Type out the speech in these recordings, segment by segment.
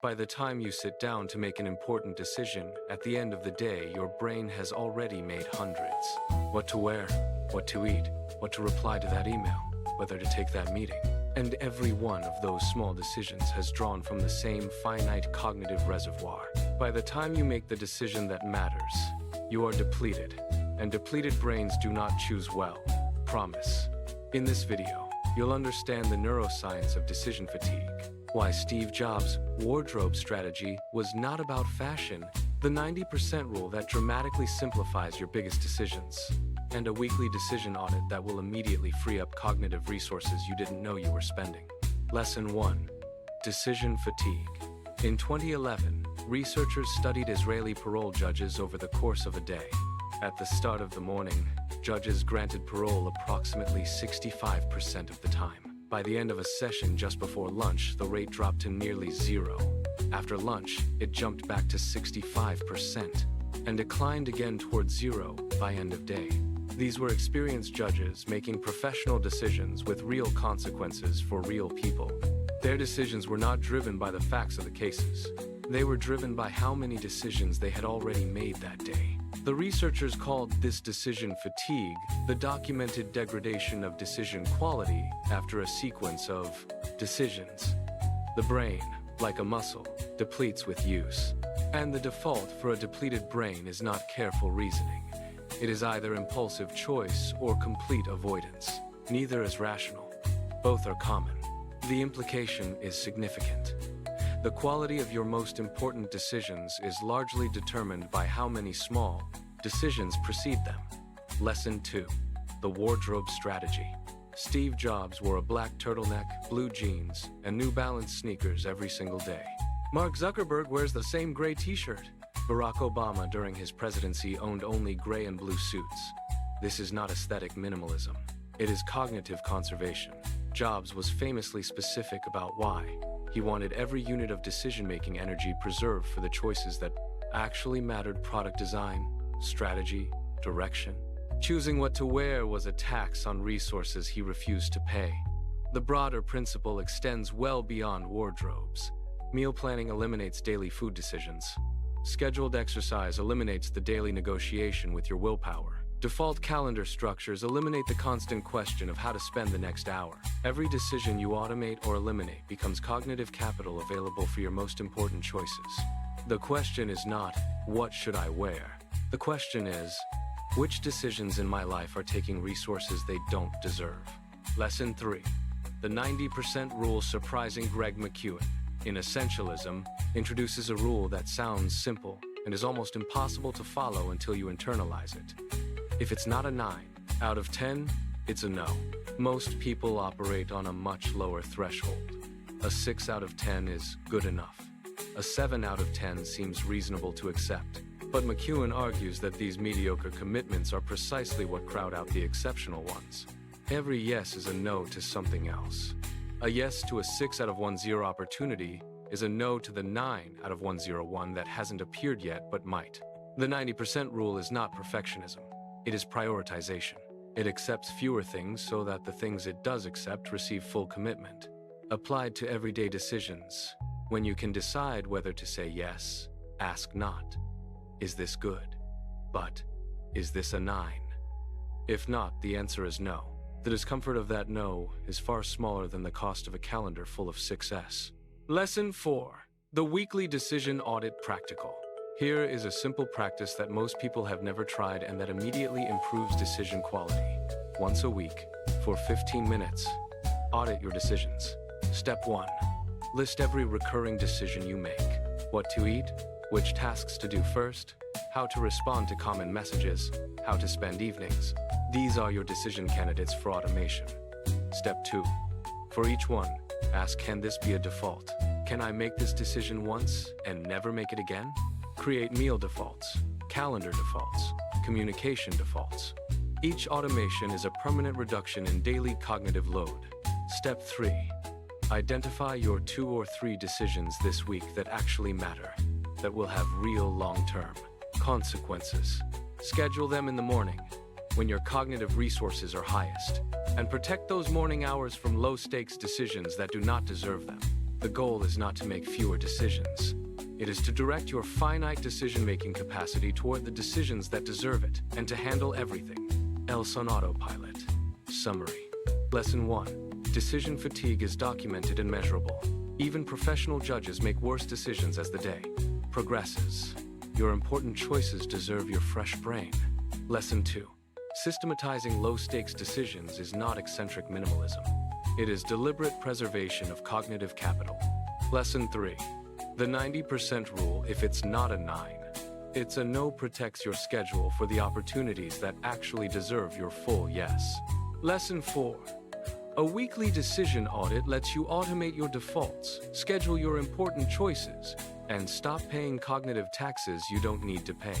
By the time you sit down to make an important decision, at the end of the day, your brain has already made hundreds. What to wear, what to eat, what to reply to that email, whether to take that meeting. And every one of those small decisions has drawn from the same finite cognitive reservoir. By the time you make the decision that matters, you are depleted. And depleted brains do not choose well. Promise. In this video, you'll understand the neuroscience of decision fatigue. Why Steve Jobs' wardrobe strategy was not about fashion, the 90% rule that dramatically simplifies your biggest decisions, and a weekly decision audit that will immediately free up cognitive resources you didn't know you were spending. Lesson 1. Decision fatigue. In 2011, researchers studied Israeli parole judges over the course of a day. At the start of the morning, judges granted parole approximately 65% of the time. By the end of a session just before lunch, the rate dropped to nearly zero. After lunch, it jumped back to 65% and declined again towards zero by end of day. These were experienced judges making professional decisions with real consequences for real people. Their decisions were not driven by the facts of the cases. They were driven by how many decisions they had already made that day. The researchers called this decision fatigue the documented degradation of decision quality after a sequence of decisions. The brain, like a muscle, depletes with use. And the default for a depleted brain is not careful reasoning. It is either impulsive choice or complete avoidance. Neither is rational. Both are common. The implication is significant. The quality of your most important decisions is largely determined by how many small decisions precede them. Lesson 2. The wardrobe strategy. Steve Jobs wore a black turtleneck, blue jeans, and New Balance sneakers every single day. Mark Zuckerberg wears the same gray t-shirt. Barack Obama during his presidency owned only gray and blue suits. This is not aesthetic minimalism. It is cognitive conservation. Jobs was famously specific about why. He wanted every unit of decision-making energy preserved for the choices that actually mattered: product design, strategy, direction. Choosing what to wear was a tax on resources he refused to pay. The broader principle extends well beyond wardrobes. Meal planning eliminates daily food decisions. Scheduled exercise eliminates the daily negotiation with your willpower. Default calendar structures eliminate the constant question of how to spend the next hour. Every decision you automate or eliminate becomes cognitive capital available for your most important choices. The question is not, what should I wear? The question is, which decisions in my life are taking resources they don't deserve? Lesson 3. The 90% rule. Surprising Greg McKeown, in Essentialism, introduces a rule that sounds simple and is almost impossible to follow until you internalize it. If it's not a 9 out of 10, it's a no. Most people operate on a much lower threshold. A 6 out of 10 is good enough. A 7 out of 10 seems reasonable to accept. But McKeown argues that these mediocre commitments are precisely what crowd out the exceptional ones. Every yes is a no to something else. A yes to a 6 out of 10 opportunity is a no to the 9 out of 101 that hasn't appeared yet but might. The 90% rule is not perfectionism. It is prioritization. It accepts fewer things so that the things it does accept receive full commitment. Applied to everyday decisions, when you can decide whether to say yes, ask not. Is this good? But, is this a 9? If not, the answer is no. The discomfort of that no is far smaller than the cost of a calendar full of success. Lesson 4. The weekly decision audit practical. Here is a simple practice that most people have never tried and that immediately improves decision quality. Once a week, for 15 minutes, audit your decisions. Step 1. List every recurring decision you make. What to eat, which tasks to do first, how to respond to common messages, how to spend evenings. These are your decision candidates for automation. Step 2. For each one, ask, can this be a default? Can I make this decision once and never make it again? Create meal defaults, calendar defaults, communication defaults. Each automation is a permanent reduction in daily cognitive load. Step 3. Identify your 2 or 3 decisions this week that actually matter, that will have real long-term consequences. Schedule them in the morning, when your cognitive resources are highest, and protect those morning hours from low-stakes decisions that do not deserve them. The goal is not to make fewer decisions. It is to direct your finite decision-making capacity toward the decisions that deserve it, and to handle everything else on autopilot. Summary. Lesson 1. Decision fatigue is documented and measurable. Even professional judges make worse decisions as the day progresses. Your important choices deserve your fresh brain. Lesson 2. Systematizing low-stakes decisions is not eccentric minimalism. It is deliberate preservation of cognitive capital. Lesson 3. The 90% rule, if it's not a 9, it's a no, protects your schedule for the opportunities that actually deserve your full yes. Lesson 4. A weekly decision audit lets you automate your defaults, schedule your important choices, and stop paying cognitive taxes you don't need to pay.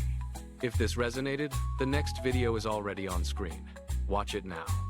If this resonated, the next video is already on screen. Watch it now.